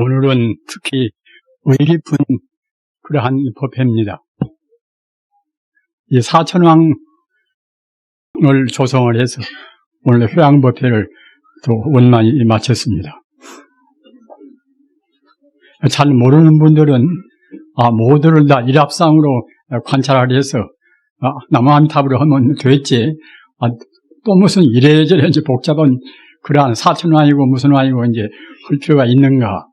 오늘은 특히 의리 깊은 그러한 법회입니다. 이 사천왕을 조성을 해서 오늘 회양법회를 또 원만히 마쳤습니다. 잘 모르는 분들은 모두를 다 일합상으로 관찰하려 해서 나무아미타불을 하면 됐지, 또 무슨 이래저래 이제 복잡한 그러한 사천왕이고 무슨 왕이고 이제 할 필요가 있는가,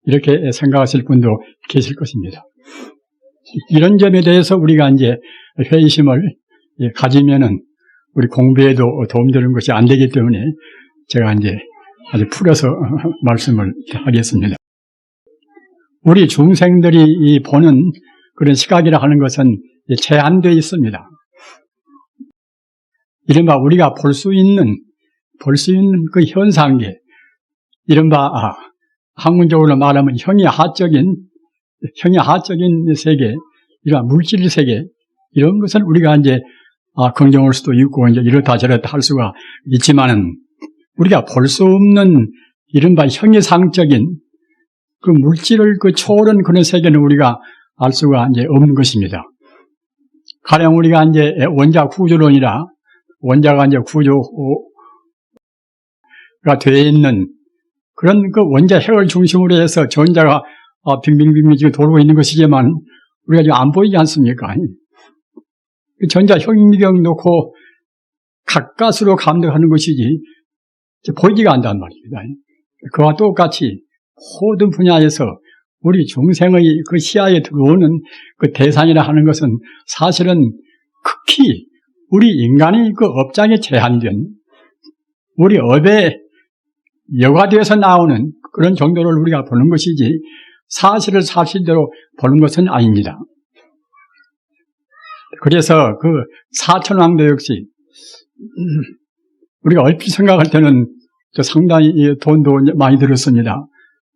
이렇게 생각하실 분도 계실 것입니다. 이런 점에 대해서 우리가 이제 회의심을 가지면은 우리 공부에도 도움되는 것이 안 되기 때문에 제가 이제 아주 풀어서 말씀을 하겠습니다. 우리 중생들이 보는 그런 시각이라 하는 것은 제한되어 있습니다. 이른바 우리가 볼 수 있는 그 현상계, 이른바 학문적으로 말하면 형이하적인 세계, 이런 물질 세계, 이런 것은 우리가 이제 긍정할 수도 있고 이제 이렇다 저렇다 할 수가 있지만은, 우리가 볼 수 없는 이른바 형이상적인 그 물질을 초월한 그런 세계는 우리가 알 수가 이제 없는 것입니다. 가령 우리가 이제 원자 구조론이라, 원자가 이제 구조가 되어 있는 그런 그 원자 핵을 중심으로 해서 전자가 빙빙빙 지금 돌고 있는 것이지만 우리가 지금 안 보이지 않습니까? 전자 현미경 놓고 가까스로 감독하는 것이지 보이지가 않단 말입니다. 그와 똑같이 모든 분야에서 우리 중생의 그 시야에 들어오는 그 대상이라 하는 것은 사실은 극히 우리 인간의 그 업장에 제한된, 우리 업에 여과되어서 나오는 그런 정도를 우리가 보는 것이지 사실을 사실대로 보는 것은 아닙니다. 그래서 그 사천왕도 역시 우리가 얼핏 생각할 때는 상당히 돈도 많이 들었습니다.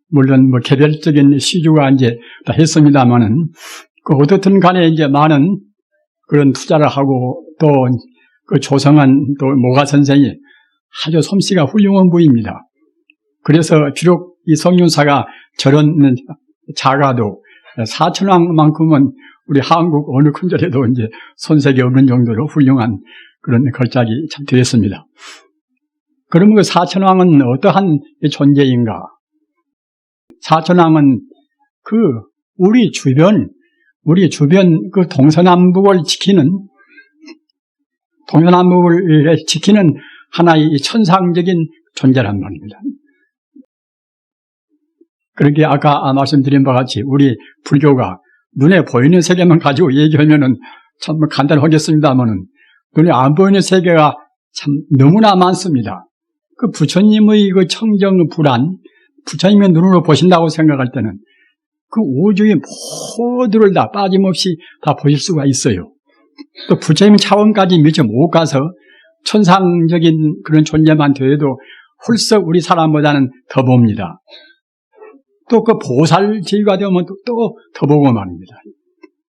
물론 뭐 개별적인 시주가 이제 다 했습니다만은, 그 어떻든 간에 이제 많은 그런 투자를 하고 또 그 조성한 또 모가 선생이 아주 솜씨가 훌륭한 분입니다. 그래서 비록 이 성윤사가 저런 작아도 사천왕만큼은 우리 한국 어느 큰절에도 이제 손색이 없는 정도로 훌륭한 그런 걸작이 참 되었습니다. 그러면 그 사천왕은 어떠한 존재인가? 사천왕은 그 우리 주변 그 동서남북을 지키는 하나의 천상적인 존재란 말입니다. 그렇게 아까 말씀드린 바와 같이 우리 불교가 눈에 보이는 세계만 가지고 얘기하면은 참 간단하겠습니다만은, 눈에 안 보이는 세계가 참 너무나 많습니다. 그 부처님의 그 청정 불안, 부처님의 눈으로 보신다고 생각할 때는 그 우주의 모두를 다 빠짐없이 다 보실 수가 있어요. 또 부처님 차원까지 미처 못 가서 천상적인 그런 존재만 되어도 훌쩍 우리 사람보다는 더 봅니다. 또 그 보살 지위가 되면 또 더 보고 말입니다.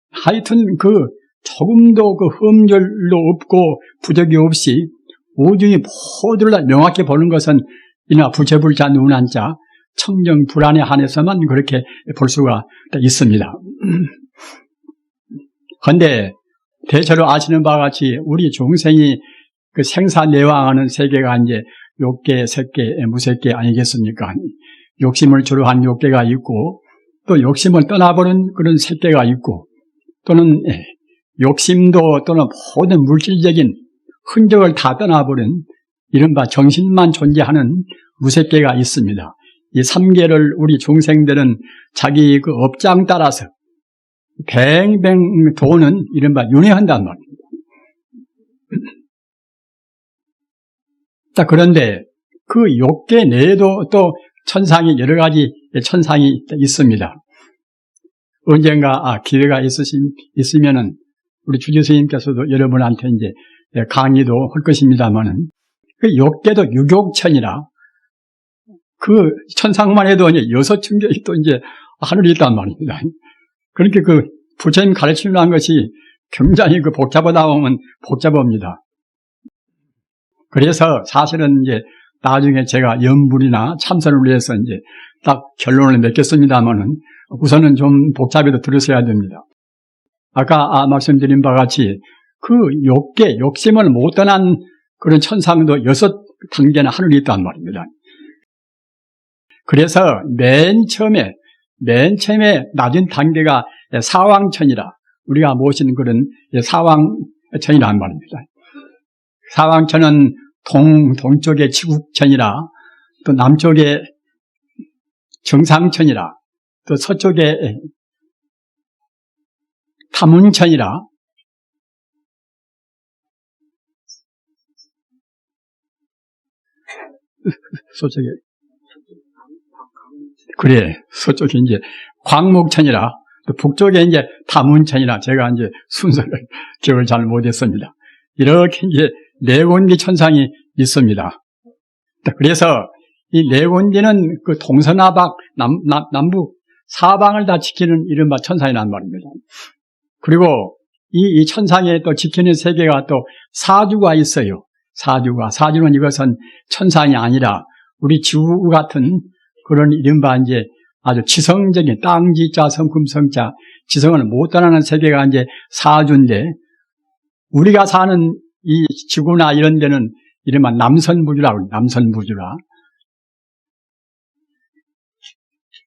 하여튼 그 조금도 그 흠결도 없고 부적이 없이 우주의 모두를 다 명확히 보는 것은 이나 부채불자 눈한자 청정 불안에 한해서만 그렇게 볼 수가 있습니다. 그런데 대체로 아시는 바와 같이 우리 중생이 그 생사내왕하는 세계가 이제 욕계, 색계, 무색계 아니겠습니까? 욕심을 주로 한 욕계가 있고, 또 욕심을 떠나버린 그런 색계가 있고, 또는 욕심도 또는 모든 물질적인 흔적을 다 떠나버린 이른바 정신만 존재하는 무색계가 있습니다. 이 3계를 우리 중생들은 자기 그 업장 따라서 뱅뱅 도는 이른바 윤회한단 말입니다. 자, 그런데 그 욕계 내에도 또 천상이 여러 가지 천상이 있습니다. 언젠가 기회가 있으면은 우리 주지 스님께서도 여러분한테 이제 강의도 할 것입니다만은, 그 욕계도 유욕천이라 그 천상만 해도 이제 6층계 또 이제 하늘이 있단 말입니다. 그렇게 그 부처님 가르치는 것이 굉장히 그 복잡하다 보면 복잡합니다. 그래서 사실은 이제 나중에 제가 연불이나 참선을 위해서 이제 딱 결론을 맺겠습니다만은 우선은 좀 복잡해도 들으셔야 됩니다. 아까 말씀드린 바와 같이 그 욕심을 못 떠난 그런 천상도 6단계나 하늘이 있단 말입니다. 그래서 맨 처음에 낮은 단계가 사왕천이라 우리가 모시는 그런 사왕천이란 말입니다. 사왕천은 동쪽의 지국천이라 또 남쪽에 정상천이라 또 서쪽에 탐운천이라 서쪽에 그래 서쪽에 이제 광목천이라 또 북쪽에 이제 탐운천이라 제가 이제 순서를 기억을 잘 못했습니다. 이렇게 이제 네 군데 천상이 있습니다. 그래서 이 네 군데는 그 동서남북 남북 사방을 다 지키는 이른바 천상이란 말입니다. 그리고 이 천상에 또 지키는 세계가 또 사주가 있어요. 사주는 이것은 천상이 아니라 우리 지구 같은 그런 이른바 이제 아주 지성적인 땅지자 성금성자 지성을 못 떠나는 세계가 이제 사주인데 우리가 사는 이 지구나 이런 데는 이른바 남선부주라고 남선부주라.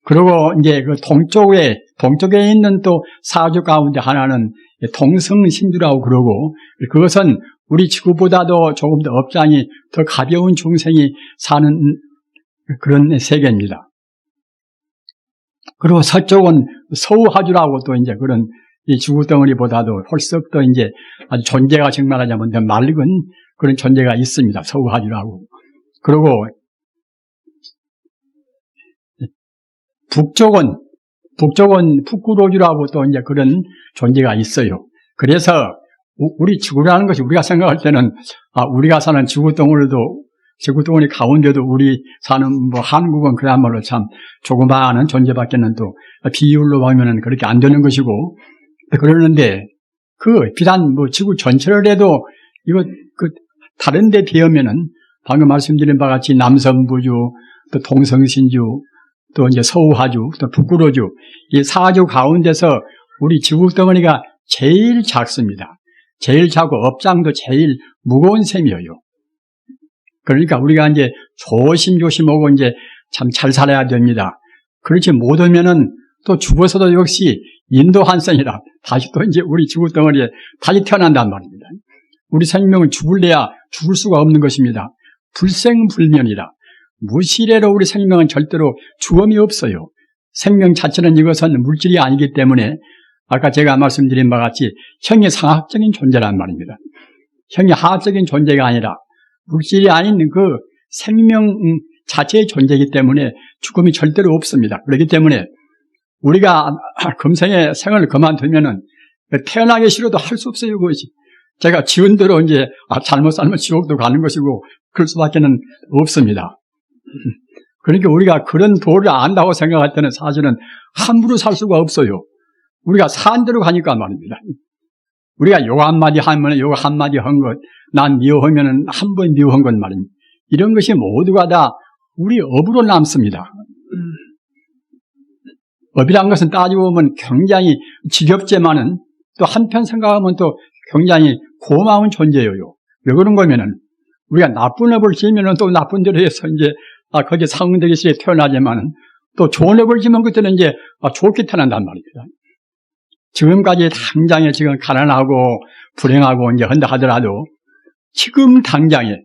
그리고 이제 그 동쪽에 있는 또 사주 가운데 하나는 동성신주라고 그러고 그것은 우리 지구보다도 조금 더 업장이 더 가벼운 중생이 사는 그런 세계입니다. 그리고 서쪽은 서우하주라고 또 이제 그런 이 지구 덩어리보다도 훨씬 더 이제 아주 존재가 정말하자면 더 맑은 그런 존재가 있습니다. 서우하주라고. 그리고 북쪽은 푸꾸로주라고 또 이제 그런 존재가 있어요. 그래서 우리 지구라는 것이 우리가 생각할 때는 우리가 사는 지구 덩어리 가운데도 우리 사는 한국은 그야말로 참 조그마한 존재밖에는 또 비율로 보면은 그렇게 안 되는 것이고 그러는데 비단 지구 전체를 해도 이거 다른 데 비하면은 방금 말씀드린 바와 같이 남선부주 또 동성신주 또 이제 서우하주, 또 북구로주, 이 사주 가운데서 우리 지구 덩어리가 제일 작습니다. 제일 작고 업장도 제일 무거운 셈이에요. 그러니까 우리가 이제 조심조심하고 이제 참 잘 살아야 됩니다. 그렇지 못하면은 또 죽어서도 역시 인도한생이라 다시 또 이제 우리 지구 덩어리에 다시 태어난단 말입니다. 우리 생명은 죽을 수가 없는 것입니다. 불생불면이라. 무시래로 우리 생명은 절대로 죽음이 없어요. 생명 자체는 이것은 물질이 아니기 때문에 아까 제가 말씀드린 바와 같이 형이 상학적인 존재란 말입니다. 형이 하학적인 존재가 아니라 물질이 아닌 그 생명 자체의 존재이기 때문에 죽음이 절대로 없습니다. 그렇기 때문에 우리가 금생의 생을 그만두면은 태어나기 싫어도 할 수 없어요, 그것이. 제가 지은 대로 이제 잘못 살면 지옥도 가는 것이고 그럴 수밖에는 없습니다. 그러니까 우리가 그런 도를 안다고 생각할 때는 사실은 함부로 살 수가 없어요. 우리가 산 대로 가니까 말입니다. 우리가 요거 한마디 하면 요거 한마디 한 것, 난 미워하면은 한 번 미워한 것 말입니다. 이런 것이 모두가 다 우리 업으로 남습니다. 업이란 것은 따지고 보면 굉장히 지겹지만은 또 한편 생각하면 또 굉장히 고마운 존재예요. 왜 그런 거면은 우리가 나쁜 업을 지으면은 또 나쁜 대로 해서 이제 거기에 상응되기 시에 태어나지만은 또 좋은 업을 지면 그때는 이제 좋게 태어난단 말입니다. 지금까지 당장에 지금 가난하고 불행하고 이제 한다 하더라도 지금 당장에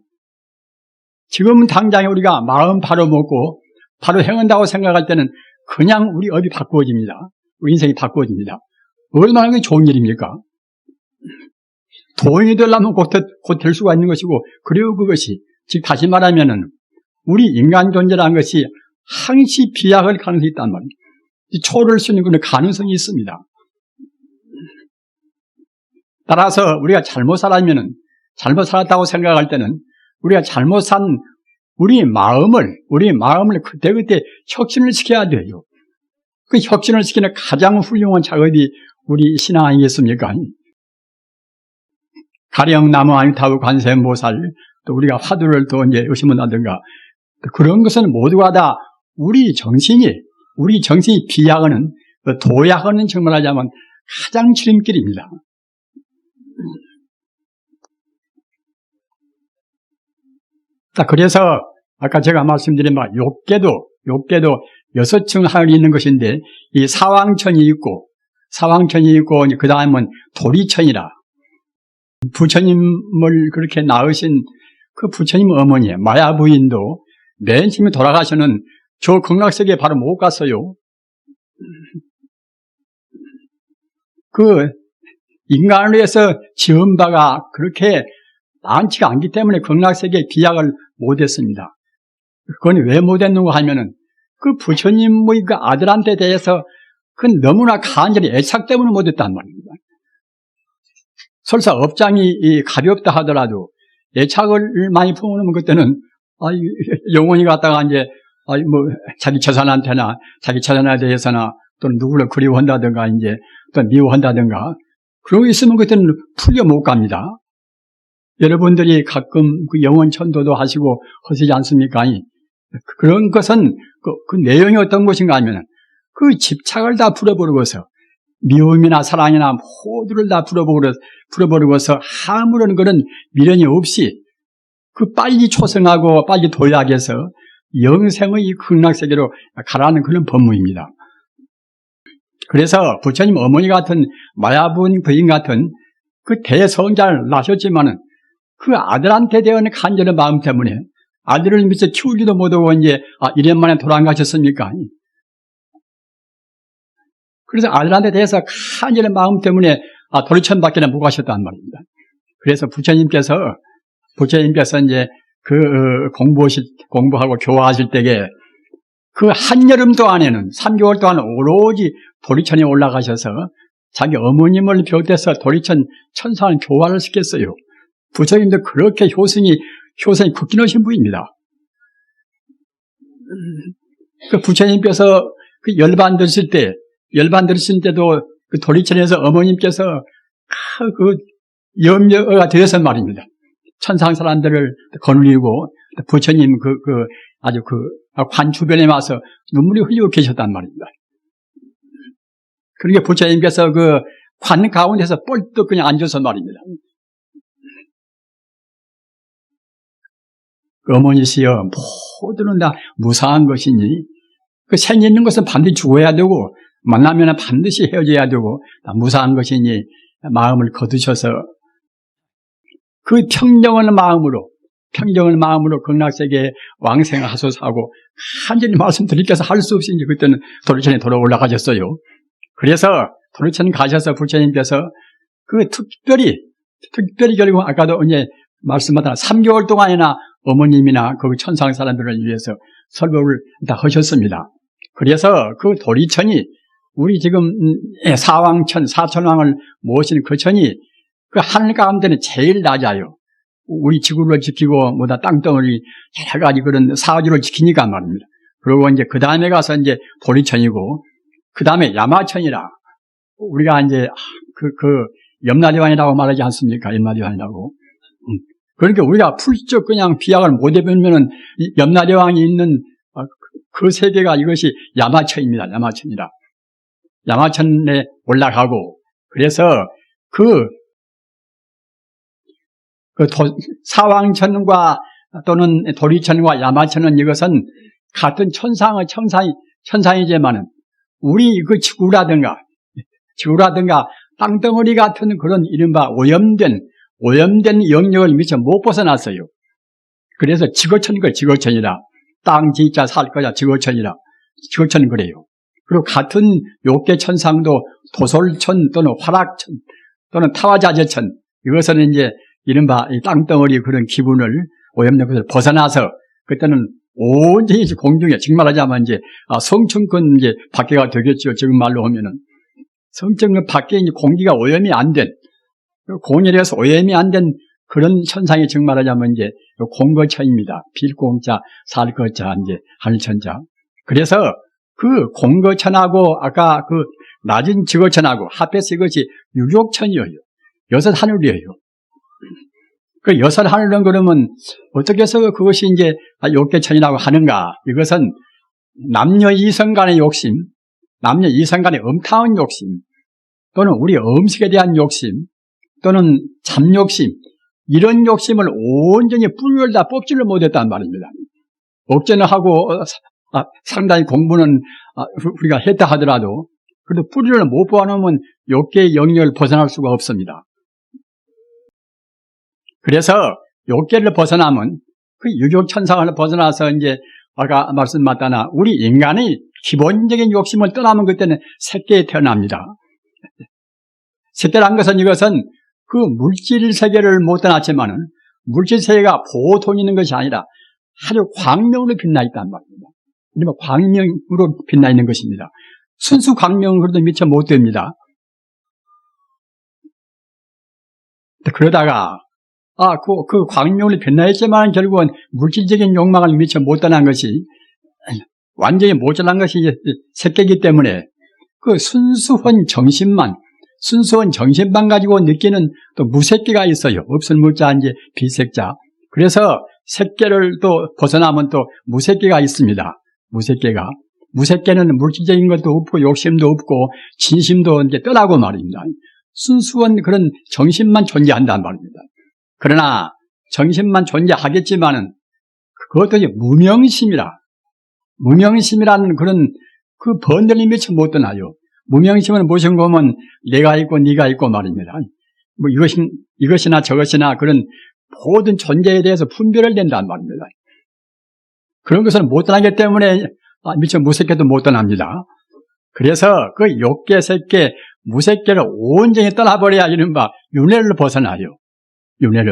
우리가 마음 바로 먹고 바로 행한다고 생각할 때는 그냥 우리 업이 바꾸어집니다. 우리 인생이 바꾸어집니다. 얼마나 좋은 일입니까? 도인이 되려면 곧 될 수가 있는 것이고, 그리고 그것이, 즉 다시 말하면은 우리 인간 존재라는 것이 항시 비약할 가능성이 있단 말입니다. 초월할 수 있는 그런 가능성이 있습니다. 따라서 우리가 잘못 살았다고 생각할 때는 우리가 잘못 산 우리 마음을 그때그때 혁신을 시켜야 돼요. 그 혁신을 시키는 가장 훌륭한 작업이 우리 신앙 아니겠습니까? 가령 나무 아미타불 관세음보살 또 우리가 화두를 또 이제 의심한다든가 그런 것은 모두가 다 우리 정신이 비약하는 도약하는 정말 하자면 가장 지름길입니다. 자, 그래서 아까 제가 말씀드린 바 욕계도 6층 하늘이 있는 것인데 이 사왕천이 있고 그 다음은 도리천이라 부처님을 그렇게 낳으신 그 부처님 어머니 마야 부인도 맨 처음에 돌아가서는 저 극락세계에 바로 못 갔어요. 그 인간을 위해서 지은 바가 그렇게 많지가 않기 때문에 극락세계에 비약을 못했습니다. 그건 왜 못했는가 하면은 그 부처님의 그 아들한테 대해서 그 너무나 간절히 애착 때문에 못했단 말입니다. 설사 업장이 가볍다 하더라도 애착을 많이 품어놓으면 그때는 영혼이 갔다가 이제 자기 재산한테나 자기 재산에 대해서나 또는 누구를 그리워한다든가 이제 또 미워한다든가 그런 게 있으면 그때는 풀려 못 갑니다. 여러분들이 가끔 그 영혼 천도도 하시고 하시지 않습니까? 그런 것은 그 내용이 어떤 것인가 하면 그 집착을 다 풀어버리고서 미움이나 사랑이나 모두를 다 풀어버리고서 아무런 그런 미련이 없이 그 빨리 초생하고 빨리 도약해서 영생의 이 극락세계로 가라는 그런 법문입니다. 그래서 부처님 어머니 같은 마야분 부인 같은 그 대성자를 낳으셨지만은 그 아들한테 대한 간절한 마음 때문에 아들을 미처 키우지도 못하고 이제 1년 만에 돌아가셨습니까? 그래서 아들한테 대해서 간절한 마음 때문에 도리천밖에 못 가셨단 말입니다. 그래서 부처님께서 이제 그 공부하고 교화하실 때에 그 한여름 동안에는 3개월 동안 오로지 도리천에 올라가셔서 자기 어머님을 비롯해서 도리천 천상을 교화를 시켰어요. 부처님도 그렇게 효성이 극히 높으신 분입니다. 그 부처님께서 그 열반 드실 때도 그 도리천에서 어머님께서 그 염려가 되어서 말입니다. 천상 사람들을 거느리고 부처님 아주 관 주변에 와서 눈물이 흘리고 계셨단 말입니다. 그러니까 부처님께서 그 관 가운데서 뻘떡 그냥 앉아서 말입니다. 어머니시여 모두는 다 무사한 것이니 그 생이 있는 것은 반드시 죽어야 되고 만나면 반드시 헤어져야 되고 다 무사한 것이니 마음을 거두셔서 그 평정을 마음으로 극락세계에 왕생하소서 하고 간절히 말씀드리께서 할 수 없이 이제 그때는 도리천에 돌아 올라가셨어요. 그래서 도리천 가셔서 부처님께서 그 특별히 결국 아까도 이제 말씀하다 3개월 동안이나 어머님이나 그 천상 사람들을 위해서 설법을 다 하셨습니다. 그래서 그 도리천이 우리 지금 사천왕을 모신 그 천이 그 하늘 가운데는 제일 낮아요. 우리 지구를 지키고 땅덩어리 여러 가지 그런 사주를 지키니까 말입니다. 그리고 이제 그 다음에 가서 이제 도리천이고 그 다음에 야마천이라 우리가 이제 염라대왕이라고 말하지 않습니까? 염라대왕이라고. 그러니까 우리가 풀쩍 그냥 비약을 못 해보면은 염라대왕이 있는 그 세계가 이것이 야마천입니다. 야마천에 올라가고 그래서 사왕천과 또는 도리천과 야마천은 이것은 같은 천상이지만은 우리 그 지구라든가 땅덩어리 같은 그런 이른바 오염된 영역을 미처 못 벗어났어요. 그래서 지거천이라 땅 지자 살 거야 지거천이라 지거천은 그래요. 그리고 같은 욕계 천상도 도솔천 또는 화락천 또는 타화자재천 이것은 이제 이른바 이 땅덩어리 그런 기분을 오염된 것을 벗어나서 그때는 온전히 공중에 정말하자면 이제 성층권 이제 밖에가 되겠죠. 지금 말로 하면은 성층권 밖에 이제 공기가 오염이 안 된 공열에서 오염이 안 된 그런 천상이 정말하자면 이제 공거천입니다. 빌공자 살거자 이제 하늘천자. 그래서 그 공거천하고 아까 그 낮은 지거천하고 합해서 이것이 유욕천이에요. 여섯 하늘이에요. 그 엿을 하려면 그러면 어떻게 해서 그것이 이제 욕계천이라고 하는가? 이것은 남녀 이성 간의 욕심, 남녀 이성 간의 음탕한 욕심, 또는 우리 음식에 대한 욕심, 또는 잠욕심, 이런 욕심을 온전히 뿌리를 다 뽑지를 못했단 말입니다. 억제는 하고 상당히 공부는 우리가 했다 하더라도 그래도 뿌리를 못 뽑아놓으면 욕계의 영역을 벗어날 수가 없습니다. 그래서 욕계를 벗어나면 그 유욕천상을 벗어나서 이제 아까 말씀드렸다나 우리 인간의 기본적인 욕심을 떠나면 그때는 새끼에 태어납니다. 새끼란 것은 이것은 그 물질 세계를 못 떠났지만은 물질 세계가 보통 있는 것이 아니라 아주 광명으로 빛나 있단 말입니다. 그러면 광명으로 빛나 있는 것입니다. 순수 광명으로도 미처 못 됩니다. 그러다가 그 광명으로 빛나 있지만 결국은 물질적인 욕망을 미처 못 떠난 것이 완전히 모자란 것이 새끼이기 때문에 그 순수한 정신만 가지고 느끼는 또 무새끼가 있어요. 없을 무자 이제 비색자. 그래서 새끼를 또 벗어나면 또 무새끼가 있습니다. 무새끼는 물질적인 것도 없고 욕심도 없고 진심도 이제 떠나고 말입니다. 순수한 그런 정신만 존재한단 말입니다. 그러나 정신만 존재하겠지만은 그것도 이제 무명심이라는 그런 그 번뇌를 미처 못 떠나요. 무명심은 무슨 거면 내가 있고 네가 있고 말입니다. 뭐 이것이나 저것이나 그런 모든 존재에 대해서 분별을 낸단 말입니다. 그런 것을 못 떠나기 때문에 미처 무색계도 못 떠납니다. 그래서 그 욕계, 색계, 무색계를 온전히 떠나버려야 이른바 윤회를 벗어나요. 윤회를.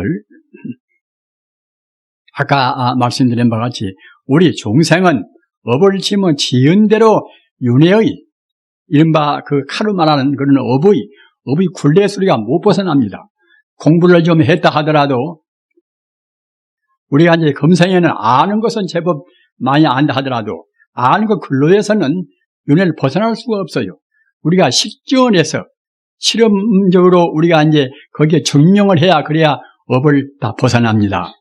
아까 말씀드린 바와 같이 우리 중생은 업을 지면 지은 대로 윤회의 이른바 그 카르마라는 그런 업의 굴레 소리가 못 벗어납니다. 공부를 좀 했다 하더라도 우리가 이제 금생에는 아는 것은 제법 많이 안다 하더라도 아는 것 근로에서는 윤회를 벗어날 수가 없어요. 우리가 실전에서 실험적으로 우리가 이제 거기에 증명을 해야 그래야 업을 다 벗어납니다.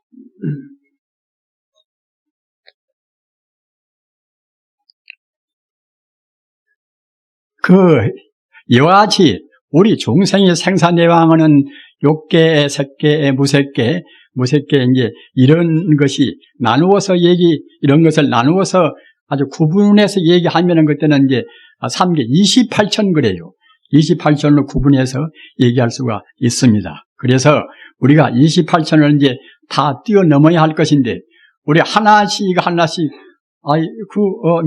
이와 같이 우리 중생의 생사내왕은 욕계, 색계, 무색계 이제 이런 것이 이런 것을 나누어서 아주 구분해서 얘기하면은 그때는 이제 3계 28천 그래요. 28천으로 구분해서 얘기할 수가 있습니다. 그래서 우리가 28천을 이제 다 뛰어넘어야 할 것인데, 우리 하나씩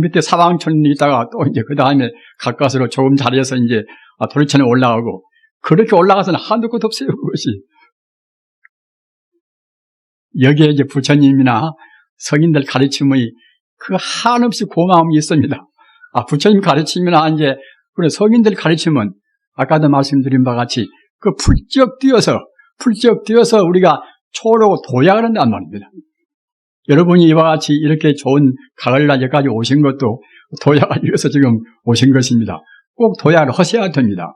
밑에 사방천이 있다가 또 이제 그 다음에 가까스로 조금 잘해서 이제 도리천에 올라가고, 그렇게 올라가서는 한도 끝 없어요, 그것이. 여기에 이제 부처님이나 성인들 가르침의 그 한없이 고마움이 있습니다. 부처님 가르침이나 이제, 그래, 성인들 가르침은 아까도 말씀드린 바와 같이 그 풀쩍 뛰어서 우리가 초로 도약을 한단 말입니다. 여러분이 이와 같이 이렇게 좋은 가을날까지 오신 것도 도약을 위해서 지금 오신 것입니다. 꼭 도약을 하셔야 됩니다.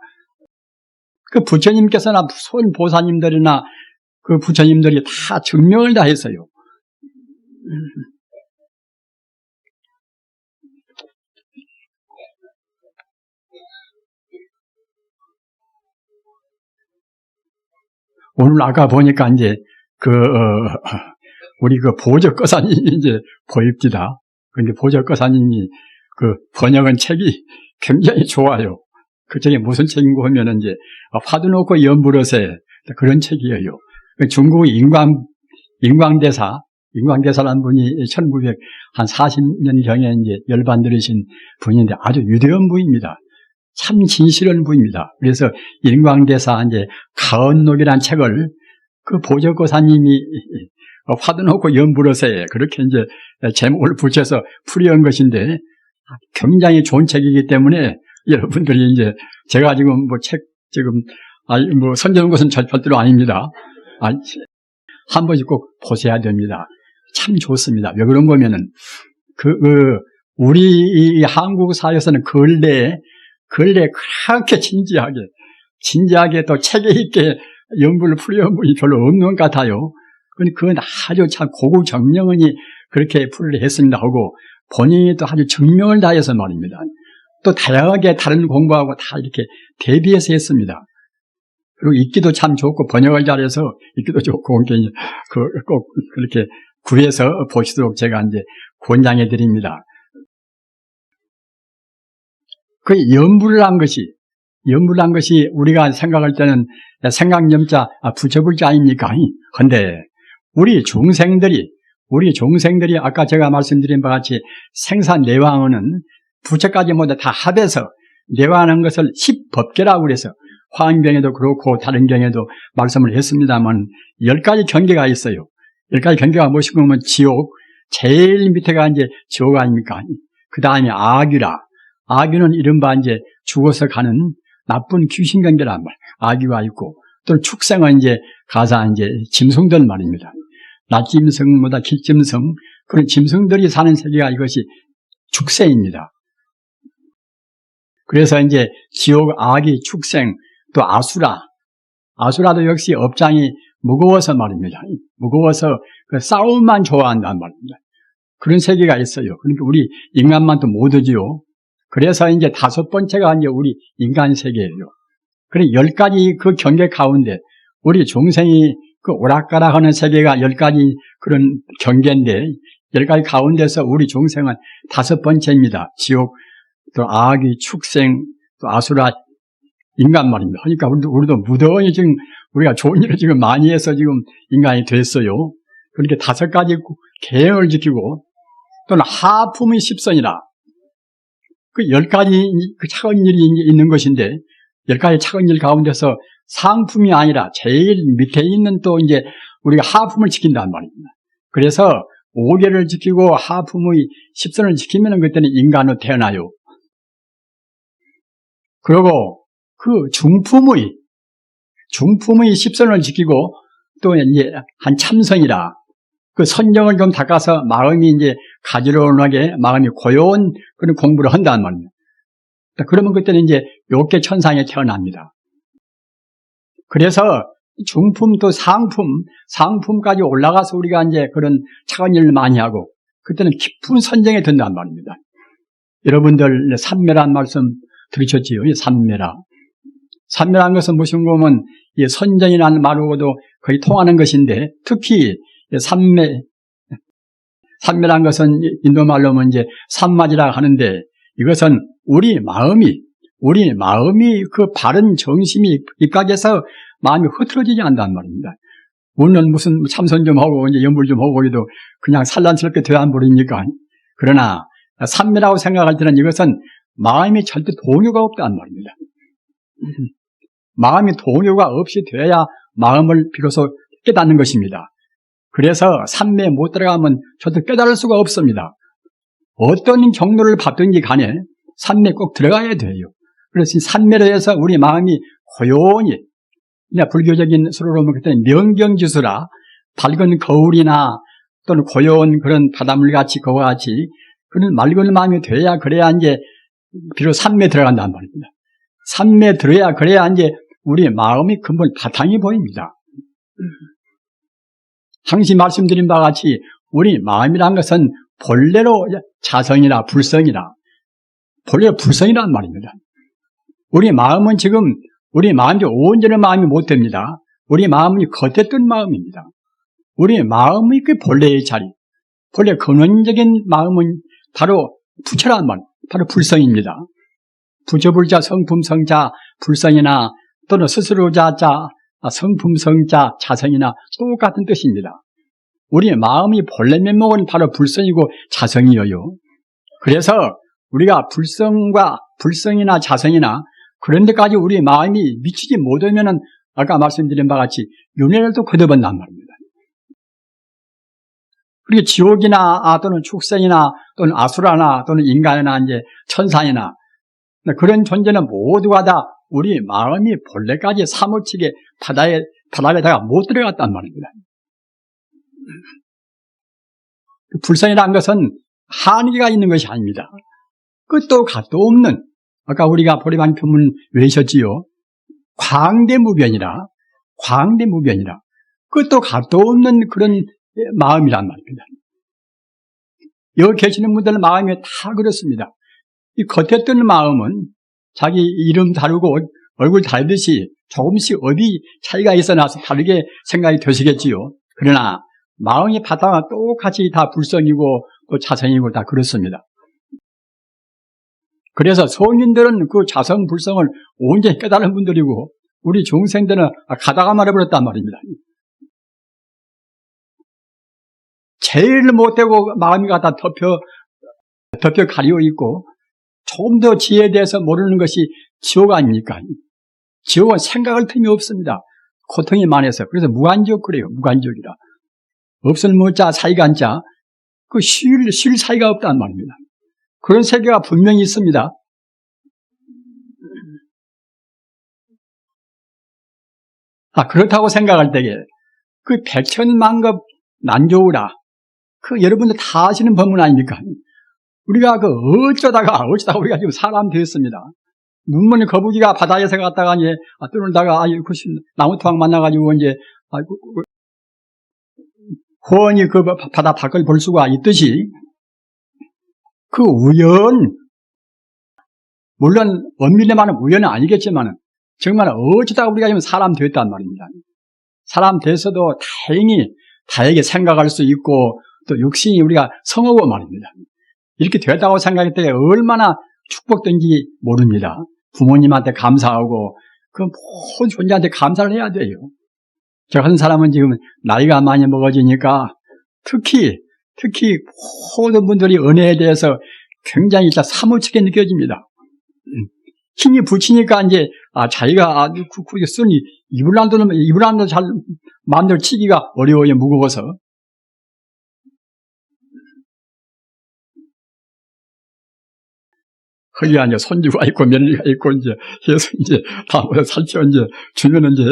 그 부처님께서나 손 보사님들이나 그 부처님들이 다 증명을 다 했어요. 오늘 아까 보니까 이제 우리 보적거사님이 이제 보입니다. 근데 보적거사님이 번역한 책이 굉장히 좋아요. 그 책이 무슨 책인고 하면은 이제 화두 놓고 연불어세 그런 책이에요. 중국 인광대사라는 분이 1940년경에 이제 열반 들으신 분인데 아주 위대한 분입니다. 참 진실한 분입니다. 그래서 인광대사 이제 가언록이라는 책을 그 보적거사님이 화두 놓고 연불어세 그렇게 이제 제목을 붙여서 풀이한 것인데 굉장히 좋은 책이기 때문에 여러분들이 이제 제가 지금 선전한 것은 절대로 아닙니다. 한 번씩 꼭 보셔야 됩니다. 참 좋습니다. 왜 그런 거면은 우리 한국 사회에서는 근래에 그렇게 진지하게 또 체계 있게 연불을 풀이한 분이 별로 없는 것 같아요. 그건 아주 참 고급 정령원이 그렇게 풀이를 했습니다 하고 본인이 또 아주 증명을 다해서 말입니다. 또 다양하게 다른 공부하고 다 이렇게 대비해서 했습니다. 그리고 읽기도 참 좋고 번역을 잘해서 읽기도 좋고 꼭 그렇게 구해서 보시도록 제가 이제 권장해 드립니다. 그 연불을 한 것이 우리가 생각할 때는 생각념자 붙여볼 자 아닙니까? 근데 우리 중생들이 아까 제가 말씀드린 바와 같이 생사내왕은 부처까지 모두 다 합해서 내왕하는 것을 10법계라고 그래서 화엄경에도 그렇고 다른 경에도 말씀을 했습니다만 10가지 경계가 있어요. 10가지 경계가 무엇이고 보면 지옥, 제일 밑에가 이제 지옥 아닙니까? 그 다음에 악유는 이른바 이제 죽어서 가는 나쁜 귀신 경계란 말. 악유가 있고, 또 축생은 이제 가사 이제 짐승들 말입니다. 낮짐승보다 길짐승, 그런 짐승들이 사는 세계가 이것이 축생입니다. 그래서 이제 지옥, 악이, 축생, 또 아수라도 역시 업장이 무거워서 말입니다. 무거워서 그 싸움만 좋아한단 말입니다. 그런 세계가 있어요. 그러니까 우리 인간만 또 못하지요. 그래서 이제 5번째가 이제 우리 인간 세계예요. 그래 10가지 그 경계 가운데 우리 중생이 그 오락가락하는 세계가 10가지 그런 경계인데 10가지 가운데서 우리 중생은 5번째입니다. 지옥, 또 악이, 축생, 또 아수라, 인간 말입니다. 그러니까 우리도 무더니 지금 우리가 좋은 일을 지금 많이 해서 지금 인간이 됐어요. 그렇게 5가지 계행을 지키고 또는 하품의 십선이라 그 10가지 그 차가운 일이 있는 것인데 10가지 차가운 일 가운데서 상품이 아니라 제일 밑에 있는 또 이제 우리가 하품을 지킨단 말입니다. 그래서 5개를 지키고 하품의 십선을 지키면 그때는 인간으로 태어나요. 그리고 그 중품의 십선을 지키고 또 이제 한 참선이라 그 선정을 좀 닦아서 마음이 이제 가지런하게 마음이 고요한 그런 공부를 한단 말입니다. 그러면 그때는 이제 욕계 천상에 태어납니다. 그래서 중품 또 상품까지 올라가서 우리가 이제 그런 차가운 일을 많이 하고 그때는 깊은 선정에 든단 말입니다. 여러분들 삼매란 말씀 들으셨지요? 삼매란 것은 무슨 거면 이 선정이라는 말하고도 거의 통하는 것인데 특히 삼매란 것은 인도말로 하면 이제 삼마지라 하는데 이것은 우리 마음이 그 바른 정심이 입각해서 마음이 흐트러지지 않는단 말입니다. 물론 무슨 참선 좀 하고 이제 연불 좀 하고 해도 그냥 산란스럽게 돼야 안 버립니까? 그러나 삼매라고 생각할 때는 이것은 마음이 절대 동요가 없단 말입니다. 마음이 동요가 없이 돼야 마음을 비로소 깨닫는 것입니다. 그래서 삼매에 못 들어가면 절대 깨달을 수가 없습니다. 어떤 경로를 받든지 간에 삼매에 꼭 들어가야 돼요. 그래서 삼매로 해서 우리 마음이 고요히 그냥 불교적인 수로로 보면 그때는 명경지수라 밝은 거울이나 또는 고요한 그런 바닷물같이 그와 같이 그런 맑은 마음이 돼야 그래야 이제 비록 삼매에 들어간단 말입니다. 삼매에 들어야 그래야 이제 우리 마음이 근본 바탕이 보입니다. 항시 말씀드린 바와 같이 우리 마음이란 것은 본래로 자성이나 불성이라 본래 불성이란 말입니다. 우리 마음은 지금 우리 마음이 온전한 마음이 못 됩니다. 우리 마음이 겉에뜬 마음입니다. 우리 마음의 그 본래의 자리, 본래 근원적인 마음은 바로 부처란 말, 바로 불성입니다. 부처불자, 성품성자, 불성이나 또는 스스로자자, 성품성자, 자성이나 똑같은 뜻입니다. 우리 마음이 본래 면목은 바로 불성이고 자성이에요. 그래서 우리가 불성이나 자성이나 그런 데까지 우리 마음이 미치지 못하면은 아까 말씀드린 바와 같이 윤회를 거듭한단 말입니다. 그리고 지옥이나 또는 축생이나 또는 아수라나 또는 인간이나 이제 천상이나 그런 존재는 모두가 다 우리 마음이 본래까지 사무치게 바닥에다가 못 들어갔단 말입니다. 불성이라는 것은 한계가 있는 것이 아닙니다. 끝도 갓도 없는 아까 우리가 보리반 표문 외우셨지요. 광대무변이라 끝도 값도 없는 그런 마음이란 말입니다. 여기 계시는 분들의 마음이 다 그렇습니다. 이 겉에 뜨는 마음은 자기 이름 다르고 얼굴 다르듯이 조금씩 어디 차이가 있어 나서 다르게 생각이 되시겠지요. 그러나 마음이 바탕은 똑같이 다 불성이고 또 자성이고 다 그렇습니다. 그래서 성인들은 그 자성 불성을 온전히 깨달은 분들이고 우리 중생들은 가다가 말해버렸단 말입니다. 제일 못되고 마음이 갖다 덮여 가리고 있고 조금 더 지혜에 대해서 모르는 것이 지옥 아닙니까? 지옥은 생각할 틈이 없습니다. 고통이 많아서. 그래서 무간지옥 그래요. 무간지옥이라. 없을 무자 사이가 한자 그 쉴 사이가 없단 말입니다. 그런 세계가 분명히 있습니다. 그렇다고 생각할 때에 그 백천만급 난조우라 그 여러분들 다 아시는 법문 아닙니까? 우리가 어쩌다가 우리가 지금 사람 되었습니다. 눈먼 거북이가 바다에서 갔다가 이제 떠놀다가 나무토막 만나가지고 이제 호원이 그 바다 밖을 볼 수가 있듯이 그 우연, 물론 엄밀히 말하면 우연은 아니겠지만 정말 어쩌다가 우리가 지금 사람 되었단 말입니다. 사람 돼서도 다행히 생각할 수 있고 또 육신이 우리가 성하고 말입니다. 이렇게 되었다고 생각할 때 얼마나 축복된지 모릅니다. 부모님한테 감사하고 그 모든 존재한테 감사를 해야 돼요. 저 같은 사람은 지금 나이가 많이 먹어지니까 특히 모든 분들이 은혜에 대해서 굉장히 진짜 사무치게 느껴집니다. 힘이 붙이니까 이제 자기가 쓴 이불란도 잘 마음대로 치기가 어려워요. 무거워서. 거기가 이제 손주가 있고 며느리가 있고 이제 해서 이제 다 살펴 이제 주면은 이제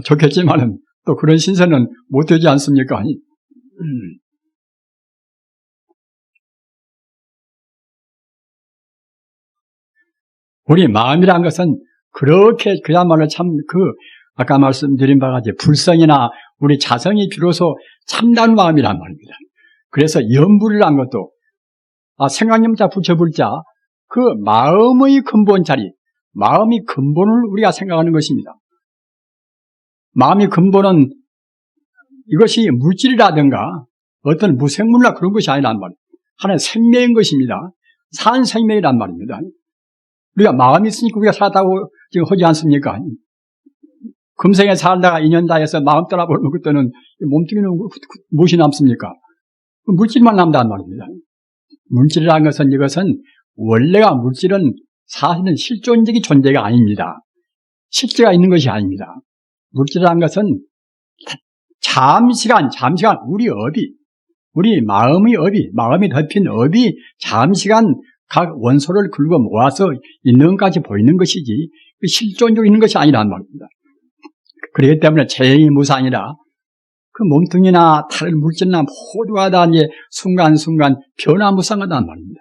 좋겠지만은 또 그런 신세는 못 되지 않습니까? 우리 마음이란 것은 그렇게 그야말로 아까 말씀드린 바와 같이 불성이나 우리 자성이 비로소 참다운 마음이란 말입니다. 그래서 염불이란 것도 생각념자 붙여불자 그 마음의 근본 자리, 마음의 근본을 우리가 생각하는 것입니다. 마음의 근본은 이것이 물질이라든가 어떤 무생물이나 그런 것이 아니란 말이에요. 하나의 생명인 것입니다. 산 생명이란 말입니다. 우리가 마음이 있으니까 우리가 살았다고 지금 하지 않습니까? 금생에 살다가 인연다 해서 마음 떠나버리면 그때는 몸뚱이는 무엇이 남습니까? 물질만 남단 말입니다. 물질이라는 것은 이것은 원래가 물질은 사실은 실존적인 존재가 아닙니다. 실제가 있는 것이 아닙니다. 물질이라는 것은 잠시간 우리 마음이 덮인 업이 잠시간 각 원소를 긁어 모아서 있는 것까지 보이는 것이지 실존적으로 있는 것이 아니란 말입니다. 그렇기 때문에 재무상이라 그 몸뚱이나 다른 물질이나 모두가 다 이제 순간순간 변화무쌍하단 말입니다.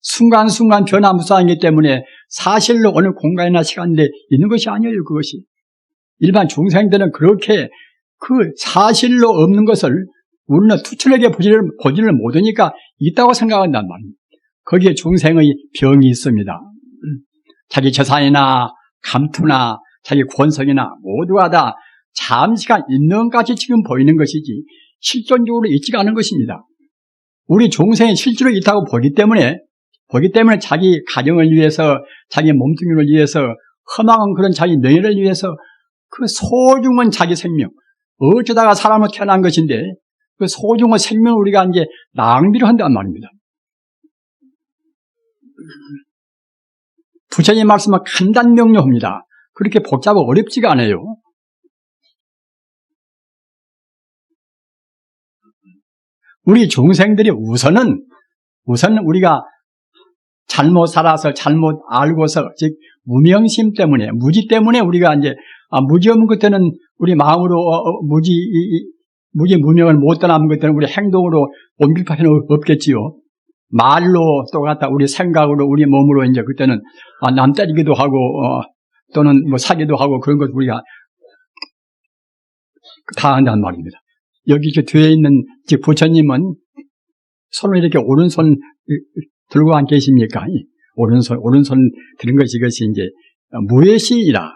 순간순간 변화무쌍이기 때문에 사실로 어느 공간이나 시간에 있는 것이 아니에요. 그것이 일반 중생들은 그렇게 그 사실로 없는 것을 우리는 투철하게 보지를 못하니까 있다고 생각한단 말입니다. 거기에 중생의 병이 있습니다. 자기 재산이나 감투나 자기 권성이나 모두가 다 잠시간 있는 것까지 지금 보이는 것이지 실존적으로 있지가 않은 것입니다. 우리 중생이 실제로 있다고 보기 때문에 자기 가정을 위해서 자기 몸뚱이를 위해서 허망한 그런 자기 명예를 위해서 그 소중한 자기 생명 어쩌다가 사람으로 태어난 것인데 그 소중한 생명을 우리가 이제 낭비를 한단 말입니다. 부처님 말씀은 간단명료합니다. 그렇게 복잡하고 어렵지가 않아요. 우리 중생들이 우선은 우리가 잘못 살아서 잘못 알고서 즉 무명심 때문에 무지 때문에 우리가 이제 무지 없는 것들은 우리 마음으로 무명을 못 떠나는 것들은 우리 행동으로 옮길 필요는 없겠지요. 말로 또 갖다 우리 생각으로 우리 몸으로 이제 그때는 남 때리기도 하고 또는 뭐 사기도 하고 그런 것 우리가 다 한단 말입니다. 여기 뒤에 있는 부처님은 손을 이렇게 오른손 들고 안 계십니까? 오른손 드는 것이 이것이 이제 무예시이라.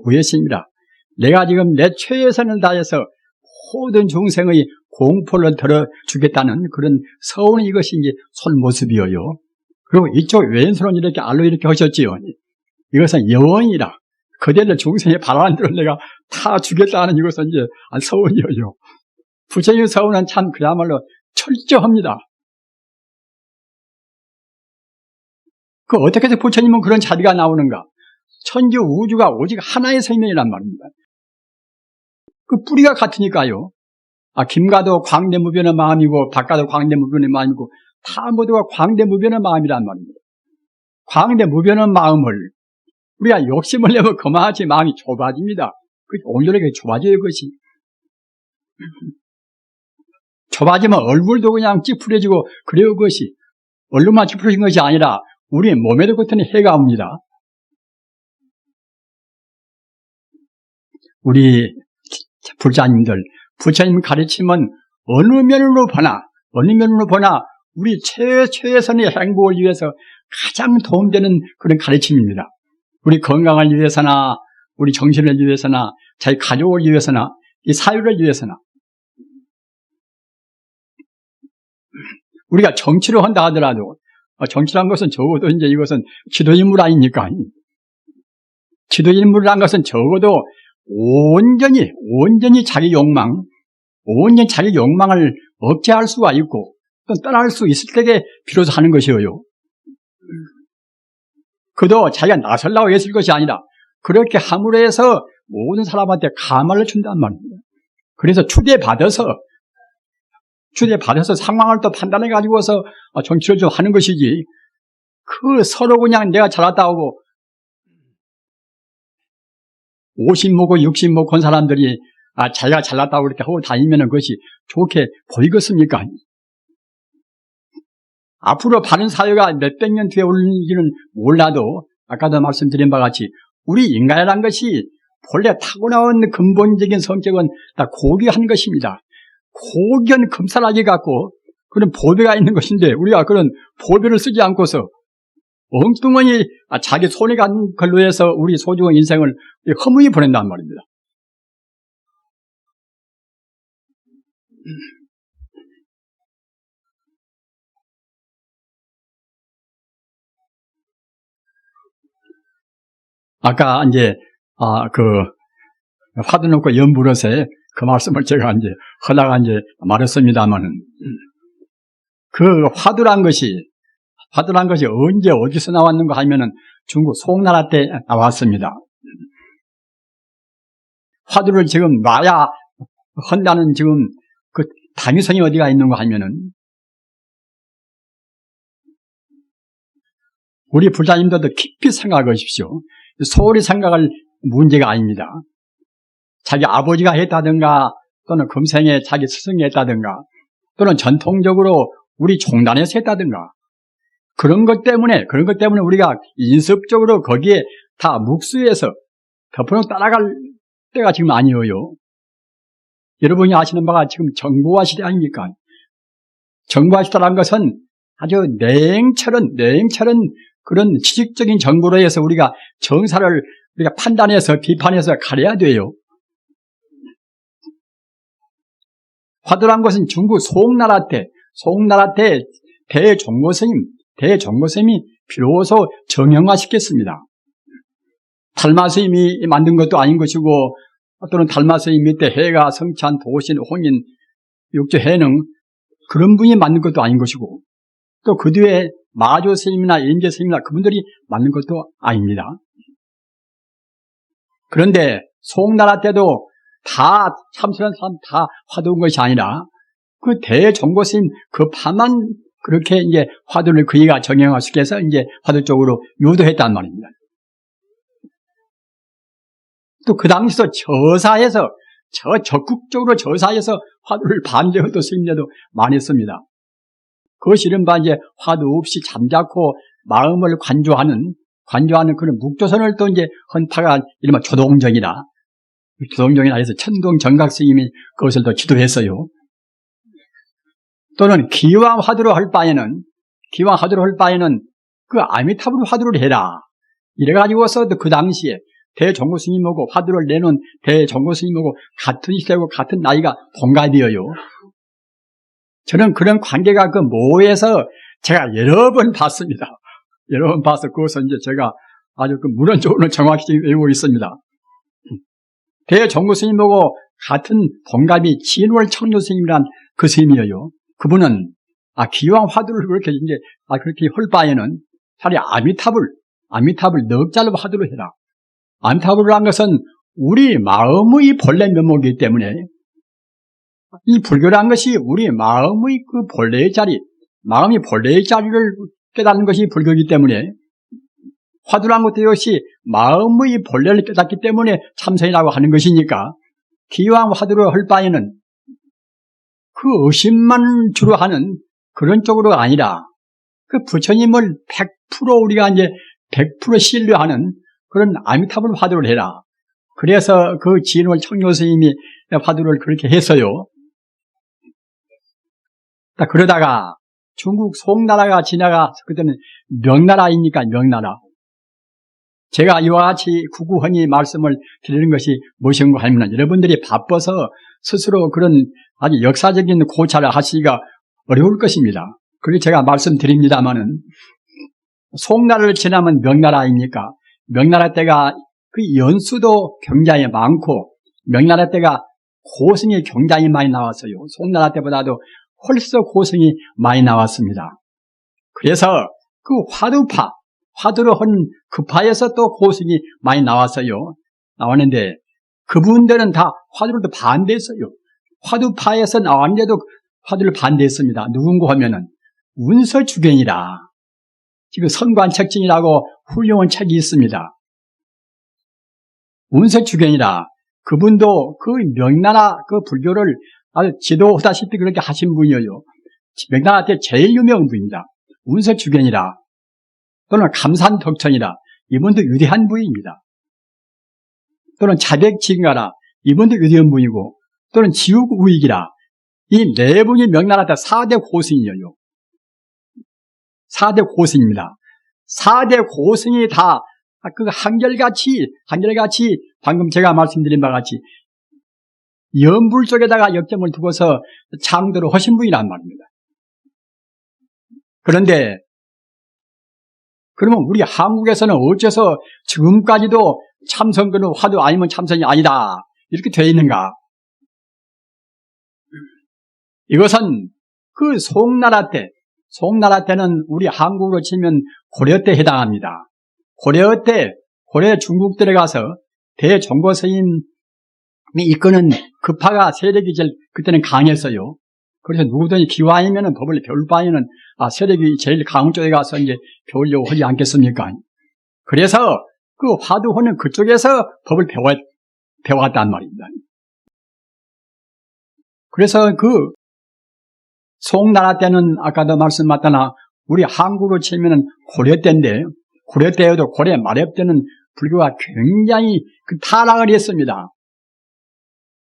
무예시입니다. 내가 지금 내 최선을 다해서 모든 중생의 공포를 덜어주겠다는 그런 서운의 이것이 이제 손 모습이에요. 그리고 이쪽 왼손은 이렇게 알로 이렇게 하셨지요. 이것은 여원이라. 그대를 중생의 바라는 대로 내가 다 주겠다는 이것은 이제 서운이에요. 부처님의 서운은 참 그야말로 철저합니다. 어떻게 해서 부처님은 그런 자비가 나오는가? 천지 우주가 오직 하나의 생명이란 말입니다. 그 뿌리가 같으니까요. 김가도 광대무변의 마음이고 박가도 광대무변의 마음이고 다 모두가 광대무변의 마음이란 말입니다. 광대무변의 마음을 우리가 욕심을 내면 그만하지 마음이 좁아집니다. 온전하게 좁아져요, 그것이. 좁아지면 얼굴도 그냥 찌푸려지고 그래요, 그것이. 얼굴만 찌푸려진 것이 아니라 우리 몸에도 같은 해가 옵니다. 우리 불자님들, 부처님 가르침은 어느 면으로 보나 우리 최선의 행복을 위해서 가장 도움되는 그런 가르침입니다. 우리 건강을 위해서나 우리 정신을 위해서나 자기 가족을 위해서나 이 사회를 위해서나 우리가 정치를 한다 하더라도 정치란 것은 적어도 이제 이것은 지도인물 아닙니까? 지도인물이란 것은 적어도 온전히 자기 욕망을 억제할 수가 있고 또 떠날 수 있을 때에 비로소 하는 것이에요. 그도 자기가 나서려고 했을 것이 아니라 그렇게 함으로 해서 모든 사람한테 가마를 준단 말입니다. 그래서 추대받아서 상황을 또 판단해 가지고서 정치를 좀 하는 것이지 서로 그냥 내가 잘났다고 50모고 60모 건 사람들이 자기가 잘났다고 그렇게 하고 다니면 그것이 좋게 보이겠습니까? 앞으로 바른 사회가 몇백 년 뒤에 올는지는 몰라도 아까도 말씀드린 바와 같이 우리 인간이라는 것이 본래 타고나온 근본적인 성격은 다 고귀한 것입니다. 고귀한 금살하기 갖고 그런 보배가 있는 것인데 우리가 그런 보배를 쓰지 않고서 엉뚱하니 자기 손에 간 걸로 해서 우리 소중한 인생을 허무히 보낸단 말입니다. 아까 이제 화두 놓고 연불어세 그 말씀을 제가 이제 하다가 이제 말했습니다만은 그 화두란 것이 언제 어디서 나왔는가 하면은 중국 송나라 때 나왔습니다. 화두를 지금 놔야 한다는 지금 그 당위성이 어디가 있는가 하면은 우리 불자님들도 깊이 생각하십시오. 소홀히 생각할 문제가 아닙니다. 자기 아버지가 했다든가 또는 금생에 자기 스승이 했다든가 또는 전통적으로 우리 종단에서 했다든가 그런 것 때문에 우리가 인습적으로 거기에 다 묵수해서 덮어놓고 따라갈 때가 지금 아니에요. 여러분이 아시는 바가 지금 정보화 시대 아닙니까? 정보화 시대라는 것은 아주 냉철한 그런 지식적인 정보로 해서 우리가 정사를 우리가 판단해서 비판해서 가려야 돼요. 화두란 것은 중국 송나라 때 대종고스님이 비로소 정형화시켰습니다. 달마스님이 만든 것도 아닌 것이고 또는 달마스님 밑에 해가 성찬, 도신, 홍인, 육조, 해능 그런 분이 만든 것도 아닌 것이고 또 그 뒤에 마조 스님이나 인제 스님이나 그분들이 만든 것도 아닙니다. 그런데 송나라 때도 다 참선한 사람 다 화두인 것이 아니라 그 대종고스님 그 파만 그렇게 이제 화두를 그이가 정형화시켜서 이제 화두 쪽으로 유도했단 말입니다. 또 그 당시도 적극적으로 저사해서 화두를 반대하던 스님들도 많았습니다. 그것이 이른바 이제 화두 없이 잠자코 마음을 관조하는 그런 묵조선을 또 이제 헌파가 이른바 조동정이다. 교동종이나 해서 천동 정각 스님이 그것을 또 지도했어요. 또는 기왕 화두로 할 바에는 그 아미타불 화두를 해라. 이래가지고서 그 당시에 대종고 스님하고 화두를 내놓은 대종고 스님하고 같은 시대고 같은 나이가 동갑이에요. 저는 그런 관계가 그 모에서 제가 여러 번 봤습니다. 여러 번 봐서 그것을 이제 제가 아주 그 문헌적으로 정확히 외우고 있습니다. 대종고 스님하고 같은 동갑이 진월 청조 스님이란 그 스님이에요. 그분은 기왕 화두를 그렇게 이제 그렇게 할 바에는 차라리 아미타불 넉 자로 화두를 해라. 아미타불이라는 것은 우리 마음의 본래 면목이기 때문에 이 불교라는 것이 우리 마음의 그 본래의 자리, 마음이 본래의 자리를 깨닫는 것이 불교이기 때문에 화두라는 것도 역시 마음의 본래를 깨닫기 때문에 참선이라고 하는 것이니까 기왕 화두를 할 바에는 그 의심만 주로 하는 그런 쪽으로 아니라 그 부처님을 100% 우리가 이제 100% 신뢰하는 그런 아미타불 화두를 해라. 그래서 그 진월 청조 스님이 화두를 그렇게 했어요. 그러다가 중국 송나라가 지나가 그때는 명나라이니까 명나라. 제가 이와 같이 구구헌이 말씀을 드리는 것이 무엇인가 하면 여러분들이 바빠서 스스로 그런 아주 역사적인 고찰을 하시기가 어려울 것입니다. 그래서 제가 말씀드립니다마는 송나라를 지나면 명나라 아닙니까? 명나라 때가 그 연수도 굉장히 많고 명나라 때가 고승이 굉장히 많이 나왔어요. 송나라 때보다도 훨씬 고승이 많이 나왔습니다. 그래서 그 화두로 한 그 파에서 또 고승이 많이 나왔는데 그분들은 다 화두를 또 반대했어요. 화두파에서 나왔는데도 화두를 반대했습니다. 누군가 하면은 운서주견이라. 지금 선관책증이라고 훌륭한 책이 있습니다. 운서주견이라. 그분도 그 명나라 그 불교를 아주 지도하다시피 그렇게 하신 분이에요. 명나라 때 제일 유명한 분입니다. 운서주견이라. 또는 감산덕천이라. 이분도 위대한 분입니다. 또는 자백징가라. 이분도 위대한 분이고 또는 지옥우익이라. 이 네 분이 명나라 때 4대 고승이에요. 4대 고승입니다. 4대 고승이 다 그 한결같이 방금 제가 말씀드린 바와 같이 연불 쪽에다가 역점을 두고서 창도를 하신 분이란 말입니다. 그런데 그러면 우리 한국에서는 어째서 지금까지도 참선거는 화두 아니면 참선이 아니다 이렇게 되어 있는가? 이것은 그 송나라 때는 우리 한국으로 치면 고려 때 해당합니다. 고려 중국들에 가서 대종고 스님이 이끄는 그 파가 세력이 그때는 강했어요. 그래서 누구든지 기왕이면은 법을 배울 바에는 세력이 제일 강한 쪽에 가서 이제 배우려고 하지 않겠습니까? 그래서 그 화두호는 그쪽에서 법을 배워왔단 말입니다. 그래서 그 송나라 때는 아까도 말씀드렸다나 우리 한국으로 치면은 고려 때인데 고려 때에도 고려 말엽 때는 불교가 굉장히 타락을 했습니다.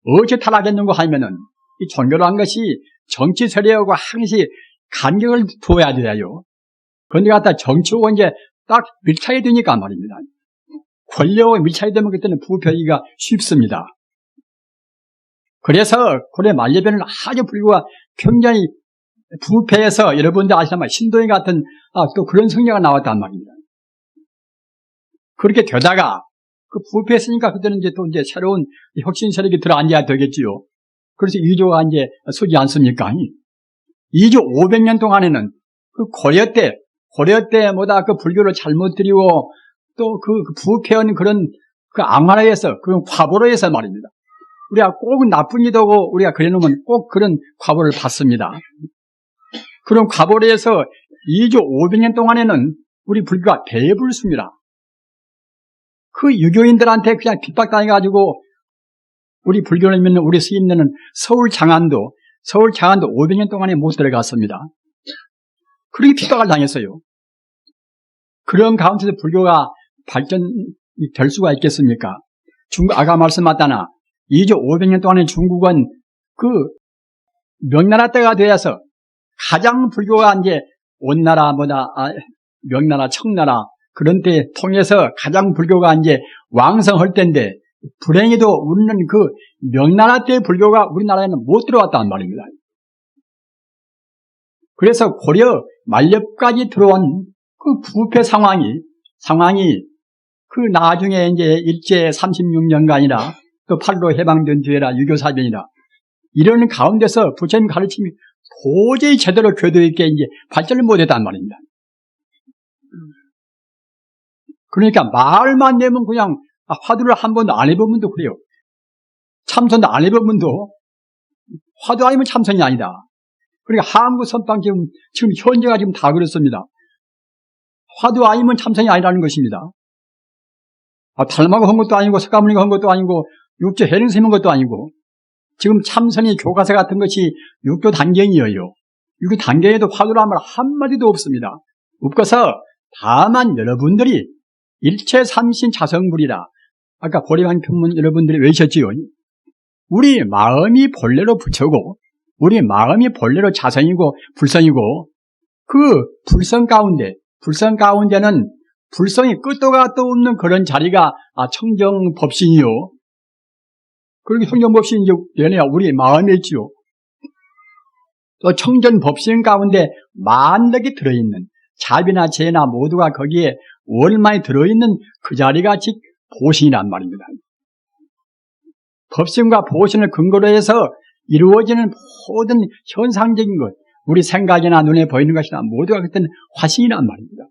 어째 타락했는가 하면은 이 종교라는 것이 정치 세력하고 항시 간격을 두어야 돼요. 그런데 갖다 정치하고 이제 딱 밀착이 되니까 말입니다. 권력과 밀착이 되면 그때는 부패하기가 쉽습니다. 그래서 고려 말엽에는 아주 불교가 굉장히 부패해서 여러분들 아시나마 신도에 같은 또 그런 성녀가 나왔단 말입니다. 그렇게 되다가 그 부패했으니까 그때는 이제 또 이제 새로운 혁신 세력이 들어앉아야 되겠지요. 그래서 이조가 이제 서지 않습니까? 이조 500년 동안에는 그 고려 때보다 그 불교를 잘못 들이고 또 그 부패한 그런 그 악마라에서 그런 과보로에서 말입니다. 우리가 꼭 나쁜 이도고 우리가 그래 놓으면 꼭 그런 과보를 받습니다. 그런 과보로에서 2조 500년 동안에는 우리 불교가 대불수입니다. 그 유교인들한테 그냥 핍박당해가지고 우리 불교를 믿는 우리 스님들은 서울 장안도 500년 동안에 못 들어갔습니다. 그렇게 핍박을 당했어요. 그런 가운데서 불교가 발전될 수가 있겠습니까? 아까 말씀하셨다나 2조 500년 동안의 중국은 그 명나라 때가 되어서 가장 불교가 이제 온나라보다 명나라, 청나라 그런 때 통해서 가장 불교가 이제 왕성할 때인데 불행히도 우리는 그 명나라 때 불교가 우리나라에는 못 들어왔단 말입니다. 그래서 고려 만렵까지 들어온 그 부패 상황이 그 나중에 이제 일제 36년간이나 또 8.15 해방된 뒤에라 6.25 사변이라 이런 가운데서 부처님 가르침이 도저히 제대로 궤도 있게 이제 발전을 못했단 말입니다. 그러니까 말만 내면 그냥 화두를 한 번도 안 해본 분도 그래요. 참선도 안 해본 분도 화두 아니면 참선이 아니다. 그러니까 한국 선방 지금 현재가 지금 다 그렇습니다. 화두 아니면 참선이 아니라는 것입니다. 달마가 한 것도 아니고 석가모니가 한 것도 아니고 육조 해능스님 한 것도 아니고 지금 참선이 교과서 같은 것이 육조 단경이에요. 육조 단경에도 화두란 말 한마디도 없습니다. 없어서 다만 여러분들이 일체 삼신 자성불이라 아까 고려한 평문 여러분들이 외우셨지요. 우리 마음이 본래로 부처고 우리 마음이 본래로 자성이고 불성이고 그 불성 가운데는 불성이 끝도 gat도 없는 그런 자리가 청정법신이요. 그렇게 청정법신이 연애야 우리 마음에 있지요. 또 청정법신 가운데 만덕이 들어있는 자비나 재나 모두가 거기에 원만히 들어있는 그 자리가 즉 보신이란 말입니다. 법신과 보신을 근거로 해서 이루어지는 모든 현상적인 것, 우리 생각이나 눈에 보이는 것이나 모두가 그때는 화신이란 말입니다.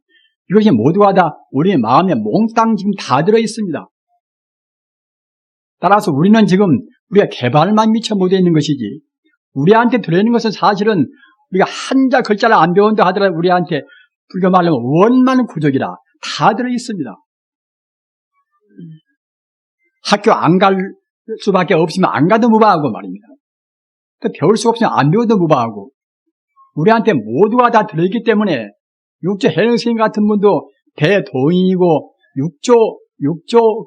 이것이 모두가 다 우리 마음에 몽땅 지금 다 들어있습니다. 따라서 우리는 지금 우리가 개발만 미처 못해 있는 것이지 우리한테 들어있는 것은 사실은 우리가 한자 글자를 안 배운다 하더라도 우리한테 불교 말로 원만 구족이라 다 들어있습니다. 학교 안 갈 수밖에 없으면 안 가도 무방하고 말입니다. 또 배울 수 없으면 안 배워도 무방하고 우리한테 모두가 다 들어있기 때문에 육조 해능스님 같은 분도 대도인이고 육조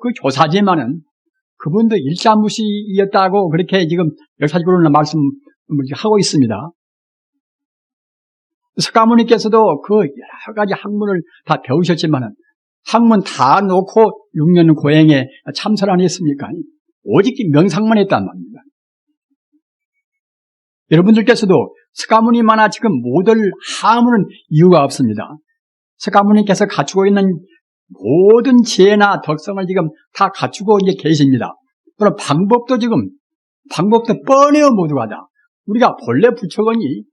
그 교사지만은 그분도 일자무시였다고 그렇게 지금 역사적으로는 말씀을 하고 있습니다. 석가모니께서도 그 여러 가지 학문을 다 배우셨지만은 학문 다 놓고 6년 고행에 참선 안 했습니까? 오직 명상만 했단 말입니다. 여러분들께서도 석가모니만아 지금 못을 하무는 이유가 없습니다. 석가모니께서 갖추고 있는 모든 지혜나 덕성을 지금 다 갖추고 이제 계십니다. 그럼 방법도 뻔해요, 모두가 다. 우리가 본래 부처거니,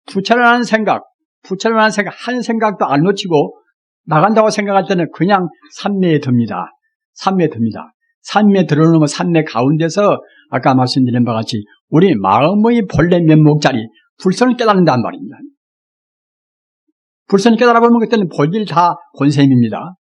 부처라는 생각, 한 생각도 안 놓치고 나간다고 생각할 때는 그냥 산매에 듭니다. 산매에 들어오면 산매 가운데서 아까 말씀드린 바와 같이 우리 마음의 본래 면목자리, 불선을 깨닫는단 말입니다. 불선을 깨달아보면 그때는 볼일 다 본셈입니다.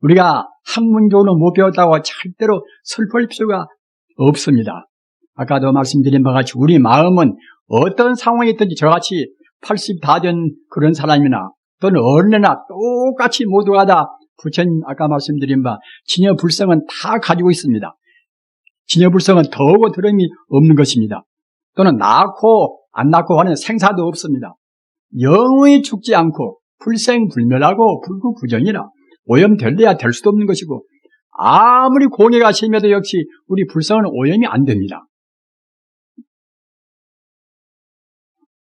우리가 학문적으로 못 배웠다고 절대로 슬플 필요가 없습니다. 아까도 말씀드린 바와 같이 우리 마음은 어떤 상황이 있든지 저같이 80 다 된 그런 사람이나 또는 어른이나 똑같이 모두가 다 부처님 아까 말씀드린 바 진여불성은 다 가지고 있습니다. 진여불성은 더욱 드럼이 없는 것입니다. 또는 낳고 안 낳고 하는 생사도 없습니다. 영원히 죽지 않고 불생불멸하고 불구부정이라 오염될래야 될 수도 없는 것이고 아무리 공해가 심해도 역시 우리 불성은 오염이 안 됩니다.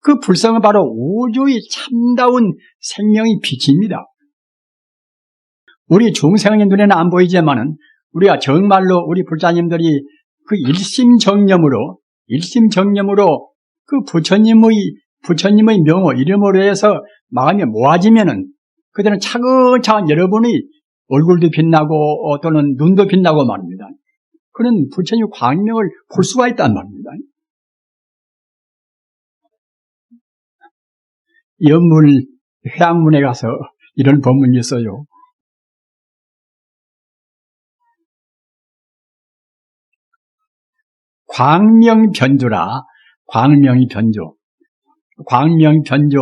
그 불성은 바로 우주의 참다운 생명의 빛입니다. 우리 중생의 눈에는 안 보이지만은 우리가 정말로 우리 불자님들이 그 일심정념으로 그 부처님의 명호 이름으로 해서 마음이 모아지면은 그때는 차근차근 여러분의 얼굴도 빛나고 또는 눈도 빛나고 말입니다. 그런 부처님의 광명을 볼 수가 있단 말입니다. 연물 회양문에 가서 이런 법문이 있어요. 광명변조라. 광명이 변조. 광명변조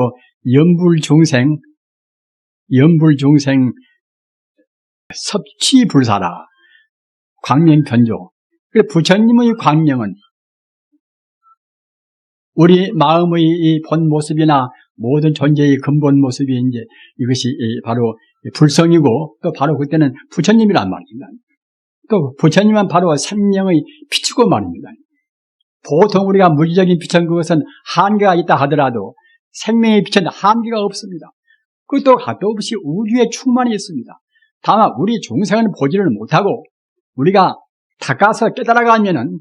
연불중생 섭취불사라. 광명편조. 부처님의 광명은 우리 마음의 이 본 모습이나 모든 존재의 근본 모습이 이제 이것이 바로 불성이고 또 바로 그때는 부처님이란 말입니다. 또 부처님은 바로 생명의 빛이고 말입니다. 보통 우리가 물리적인 빛은 그것은 한계가 있다 하더라도 생명의 빛은 한계가 없습니다. 그것도 값도 없이 우주에 충만히 있습니다. 다만 우리 중생은 보지를 못하고 우리가 닦아서 깨달아가면은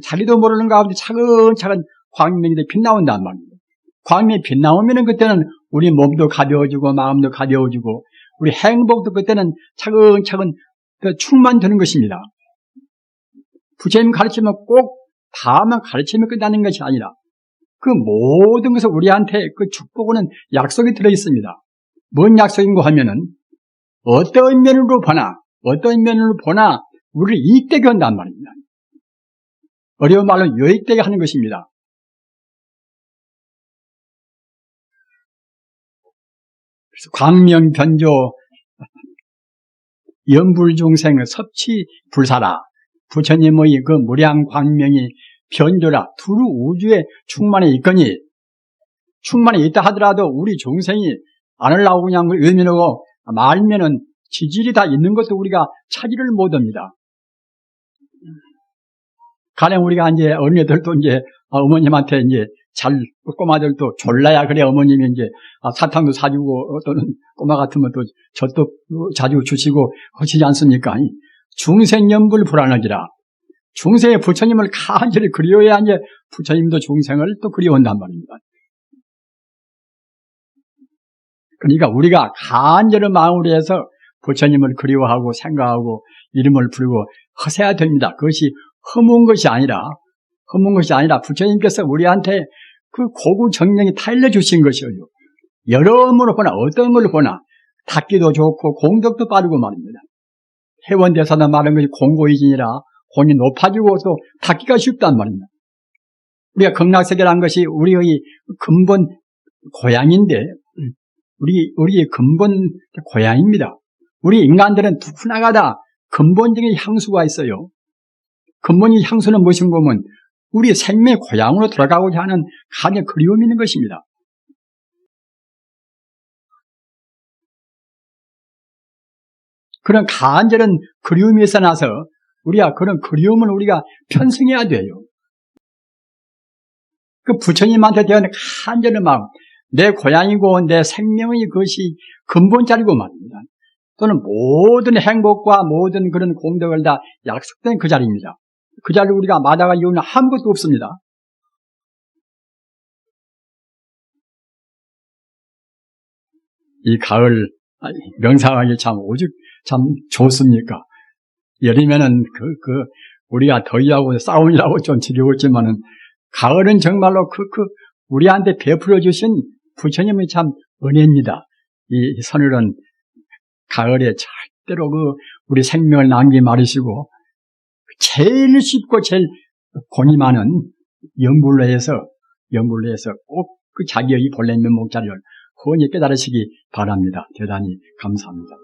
자기도 모르는 가운데 차근차근 광명이 빛나온단 말입니다. 광명이 빛나오면은 그때는 우리 몸도 가벼워지고 마음도 가벼워지고 우리 행복도 그때는 차근차근 충만되는 것입니다. 부처님 가르치면 꼭 다만 가르치면 끝나는 것이 아니라 그 모든 것을 우리한테 그 축복은 약속이 들어있습니다. 뭔 약속인고 하면은 어떤 면으로 보나 우리를 이익되게 한단 말입니다. 어려운 말로 유익되게 하는 것입니다. 그래서 광명변조 연불중생의 섭취불사라. 부처님의 그 무량 광명이 변조라. 두루 우주에 충만히 있거니 충만히 있다 하더라도 우리 중생이 안으려고 그냥 의미하고 말면은 지질이 다 있는 것도 우리가 차지를 못합니다. 가령 우리가 이제 어린애들도 이제 어머님한테 이제 꼬마들도 졸라야 그래 어머님이 이제 사탕도 사주고 또는 꼬마 같으면 또 젖도 자주 주시고 하시지 않습니까? 중생연불 불안하기라. 중생의 부처님을 간절히 그리워야 이제 부처님도 중생을 또 그리워한단 말입니다. 그러니까 우리가 간절한 마음으로 해서 부처님을 그리워하고 생각하고 이름을 부르고 하셔야 됩니다. 그것이 허문 것이 아니라 부처님께서 우리한테 그 고구 정령이 타일러 주신 것이에요. 여러모로 보나 어떤 걸로 보나 닦기도 좋고 공덕도 빠르고 말입니다. 해원대사나 말한 것이 공고이진이라 공이 높아지고 또 닦기가 쉽단 말입니다. 우리가 극락세계라는 것이 우리의 근본 고향인데 우리의 근본 고향입니다. 우리 인간들은 누구나가 다 근본적인 향수가 있어요. 근본의 향수는 무엇인가 하면 우리 생명의 고향으로 돌아가고자 하는 간의 그리움이 있는 것입니다. 그런 간절한 그리움이 있어나서 우리가 그런 그리움을 우리가 편승해야 돼요. 그 부처님한테 대한 간절한 마음, 내 고향이고 내 생명의 그것이 근본자리고 말입니다. 또는 모든 행복과 모든 그런 공덕을 다 약속된 그 자리입니다. 그 자리를 우리가 마다할 이유는 아무것도 없습니다. 이 가을 명상하기 참 오죽 참 좋습니까? 여름에는 우리가 더위하고 싸우느라고 좀 지겨웠지만은 가을은 정말로 우리한테 베풀어 주신 부처님의 참 은혜입니다. 이 서늘한 가을에 절대로 우리 생명을 낭비 말으시고 제일 쉽고 제일 공이 많은 연불로에서 꼭 그 자기의 본래 면목자리를 훤히 깨달으시기 바랍니다. 대단히 감사합니다.